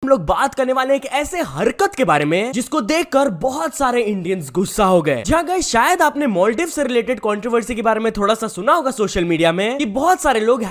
लोग बात करने वाले एक ऐसे हरकत के बारे में जिसको देखकर बहुत सारे इंडियंस गुस्सा हो गए। जहाँ गए शायद आपने मालदीव से रिलेटेड कंट्रोवर्सी के बारे में थोड़ा सा सुना होगा सोशल मीडिया में कि बहुत सारे लोग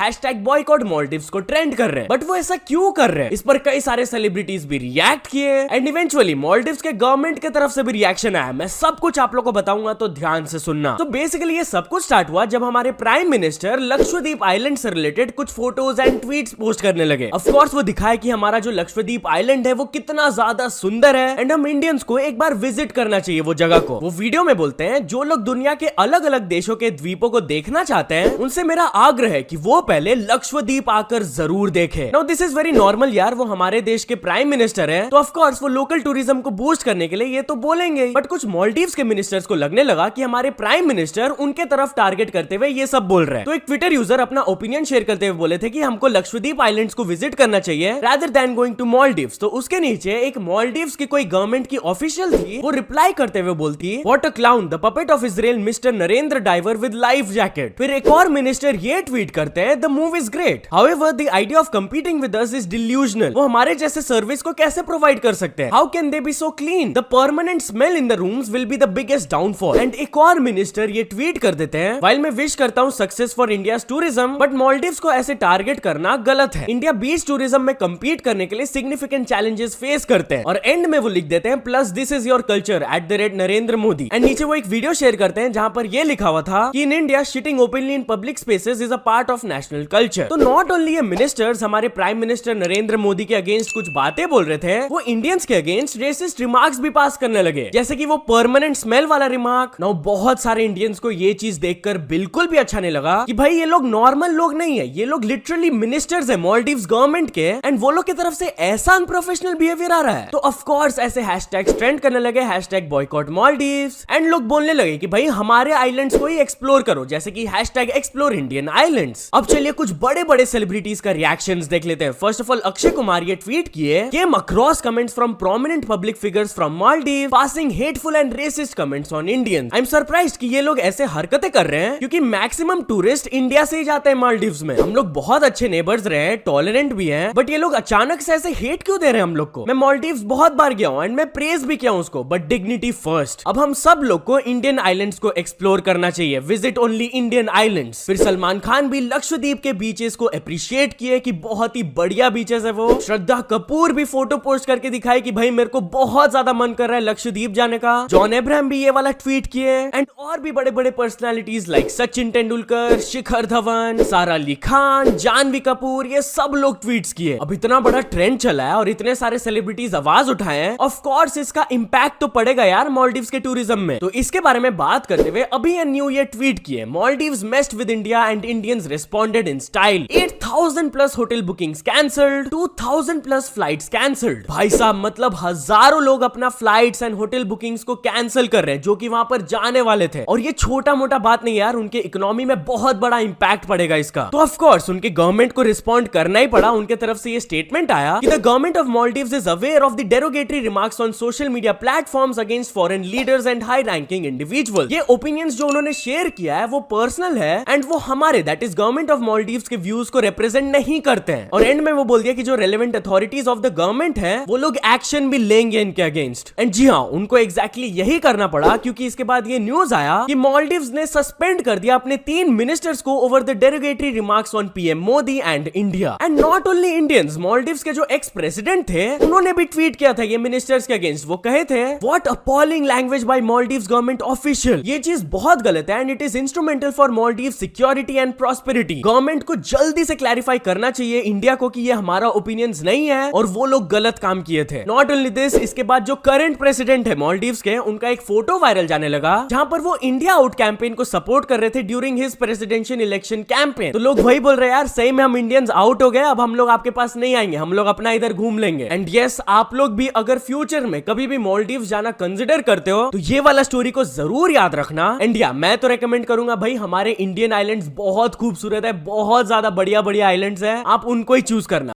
#बॉयकॉट मालदीव्स को ट्रेंड कर रहे हैं। बट वो ऐसा क्यों कर रहे हैं, इस पर कई सारे सेलिब्रिटीज भी रिएक्ट किए एंड इवेंचुअली मालदीव्स के गवर्नमेंट की तरफ से भी रिएक्शन आया। मैं सब कुछ आप लोग को बताऊंगा, तो ध्यान से सुनना। तो बेसिकली ये सब कुछ स्टार्ट हुआ जब हमारे प्राइम मिनिस्टर लक्षद्वीप आइलैंड से रिलेटेड कुछ फोटोज एंड ट्वीट्स पोस्ट करने लगे। ऑफ कोर्स वो दिखाए कि हमारा जो लक्षद्वीप आइलैंड है वो कितना ज्यादा सुंदर है एंड हम इंडियंस को एक बार विजिट करना चाहिए वो जगह को। वो वीडियो में बोलते हैं जो लोग दुनिया के अलग अलग देशों के द्वीपों को देखना चाहते हैं उनसे मेरा आग्रह है कि वो पहले लक्षद्वीप आकर जरूर देखें। Now this is very normal यार, वो हमारे देश के प्राइम मिनिस्टर हैं, तो ऑफ कोर्स वो लोकल टूरिज्म को बूस्ट करने के लिए ये तो बोलेंगे। बट कुछ मालदीव्स के मिनिस्टर्स को लगने लगा कि हमारे प्राइम मिनिस्टर उनके तरफ टारगेट करते हुए ये सब बोल रहे हैं। तो एक ट्विटर यूजर अपना ओपिनियन शेयर करते हुए बोले थे कि हमको लक्षद्वीप आइलैंड्स को विजिट करना चाहिए rather than going to Maldives. तो उसके नीचे एक मालदीव्स की कोई गवर्नमेंट की ऑफिशियल थी, वो रिप्लाई करते हुए बोलती what a clown, the puppet of Israel mister Narendra diver with life jacket. फिर एक और मिनिस्टर ये ट्वीट करते हैं the move is great, however the idea of competing with us is delusional. वो हमारे जैसे सर्विस को कैसे प्रोवाइड कर सकते हैं? How can they B so clean? The permanent smell in the rooms will be the biggest downfall. And एक और मिनिस्टर ये ट्वीट कर देते हैं व्हाइल मैं विश करता हूं success for India's tourism, but Maldives को ऐसे टारगेट करना गलत है। इंडिया बीच टूरिज्म में compete करने के लिए सिग्निफिकेंट चैलेंजेस फेस करते हैं। और एंड में वो लिख देते हैं plus this is your culture @Narendra Modi. And नीचे वो एक वीडियो शेयर करते हैं जहां पर ये लिखा हुआ था कि in India shitting openly in public spaces is a part of national culture. तो नॉट ओनली ये मिनिस्टर्स हमारे प्राइम मिनिस्टर नरेंद्र मोदी के अगेंस्ट कुछ बातें बोल रहे थे, वो इंडियंस के अगेंस्ट रेसिस्ट रिमार्क्स भी पास करने लगे, जैसे कि वो परमानेंट स्मेल वाला रिमार्क। नाउ बहुत सारे इंडियंस को ये चीज देखकर बिल्कुल भी अच्छा नहीं लगा कि भाई ये लोग नॉर्मल लोग नहीं है, ये लोग लिटरली मिनिस्टर्स है मालदीव्स गवर्नमेंट के एंड वो लोग की तरफ से ऐसा अनप्रोफेशनल बिहेवियर आ रहा है। तो ऑफ कोर्स ऐसे हैशटैग्स ट्रेंड करने लगे, #बॉयकॉट मालदीव्स, एंड लोग बोलने लगे कि भाई हमारे आइलैंड्स को ही एक्सप्लोर करो, जैसे कि #एक्सप्लोर इंडियन आइलैंड्स। अब चलिए कुछ बड़े बड़े सेलिब्रिटीज का रिएक्शंस देख लेते हैं। First of all Akshay Kumar ये ट्वीट किए came across comments from prominent public figures from Maldives passing hateful and racist comments on Indians. I am surprised कि ये लोग ऐसे हरकतें कर रहे हैं क्योंकि मैक्सिमम टूरिस्ट इंडिया से ही जाते हैं मालदीव्स में। हम लोग बहुत अच्छे नेबर्स रहे, टॉलरेंट भी हैं, बट ये लोग अचानक से ऐसे हेट क्यों दे रहे हैं हम लोग को? मैं मालदीव्स बहुत बार गया हूं एंड मैं प्रेज भी किया हूं उसको, बट डिग्निटी फर्स्ट। अब हम सब लोग को इंडियन आइलैंड्स को एक्सप्लोर करना चाहिए, विजिट ओनली इंडियन आइलैंड्स। फिर सलमान खान भी लक्षद्वीप के बीचेस को अप्रिशिएट किए कि बहुत ही बढ़िया बीचेस है वो। श्रद्धा कपूर भी फोटो पोस्ट करके दिखाई कि भाई मेरे को बहुत ज्यादा मन कर रहा है लक्षद्वीप जाने का। जॉन अब्राहम भी ये वाला ट्वीट किए एंड और भी बड़े बड़े पर्सनालिटीज लाइक सचिन तेंदुलकर, शिखर धवन, सारा अली खान, जानवी कपूर, ये सब लोग ट्वीट्स किए। अब इतना बड़ा ट्रेंड चला है और इतने सारे सेलिब्रिटीज आवाज उठाए हैं, ऑफ कोर्स इसका इंपैक्ट तो पड़ेगा यार मालदीव्स के टूरिज्म में। तो इसके बारे में बात करते हुए अभी ये न्यू ईयर ट्वीट किए Maldives messed with India and Indians responded in style, 8000 plus hotel bookings cancelled, 2000 plus flights cancelled. भाई साहब मतलब हजारों लोग अपना फ्लाइट्स एंड होटल बुकिंग्स को कैंसिल कर रहे हैं जो कि वहां पर जाने वाले थे। और ये छोटा मोटा बात नहीं यार, उनके इकोनॉमी में बहुत बड़ा इंपैक्ट पड़ेगा इसका। तो ऑफ कोर्स उनके गवर्नमेंट को रिस्पॉन्ड करना ही पड़ा। उनके तरफ से ये स्टेटमेंट आया कि the government of Maldives is aware of the derogatory remarks on social media platforms against foreign leaders and high ranking individuals. ये ओपिनियंस जो उन्होंने शेयर किया है वो पर्सनल है एंड वो हमारे that is government of Maldives के व्यूज को रिप्रेजेंट नहीं करते हैं। और एंड में वो बोल दिया कि जो relevant authorities of the government है वो लोग एक्शन भी लेंगे इनके अगेंस्ट। एंड जी हाँ, उनको एग्जैक्टली यही करना पड़ा क्योंकि इसके बाद ये न्यूज आया कि मालदीव्स ने सस्पेंड कर दिया अपने 3 मिनिस्टर्स को over the derogatory remarks on PM Modi and India. And not only Indians, Maldives के जो एक्स प्रेसिडेंट थे उन्होंने भी ट्वीट किया था ये मिनिस्टर्स के अगेंस्ट। वो कहे थे what appalling language by Maldives government official, ये चीज बहुत गलत है and it is instrumental for Maldives security and prosperity. Government को जल्दी से क्लैरिफाई करना चाहिए इंडिया को कि ये हमारा ओपिनियंस नहीं है और वो लोग गलत काम किए थे। नॉट ओनली दिस, इसके बाद जो करंट प्रेसिडेंट है मालदीव्स के, उनका एक फोटो वायरल जाने लगा जहां पर वो इंडिया आउट कैंपेन को सपोर्ट कर रहे थे during his presidential election campaign. तो लोग वही बोल रहे हैं यार सही में हम इंडियंस आउट हो गए, अब हम लोग आपके पास नहीं आएंगे, हम लोग अपना इधर घूम लेंगे। एंड यस, आप लोग भी अगर फ्यूचर में कभी भी मालदीव्स जाना कंसिडर करते हो तो ये वाला स्टोरी को जरूर याद रखना। इंडिया मैं तो रेकमेंड करूंगा भाई, हमारे इंडियन आइलैंड्स बहुत खूबसूरत है, बहुत ज्यादा बढ़िया बढ़िया आइलैंड्स है, आप उनको ही चूज करना।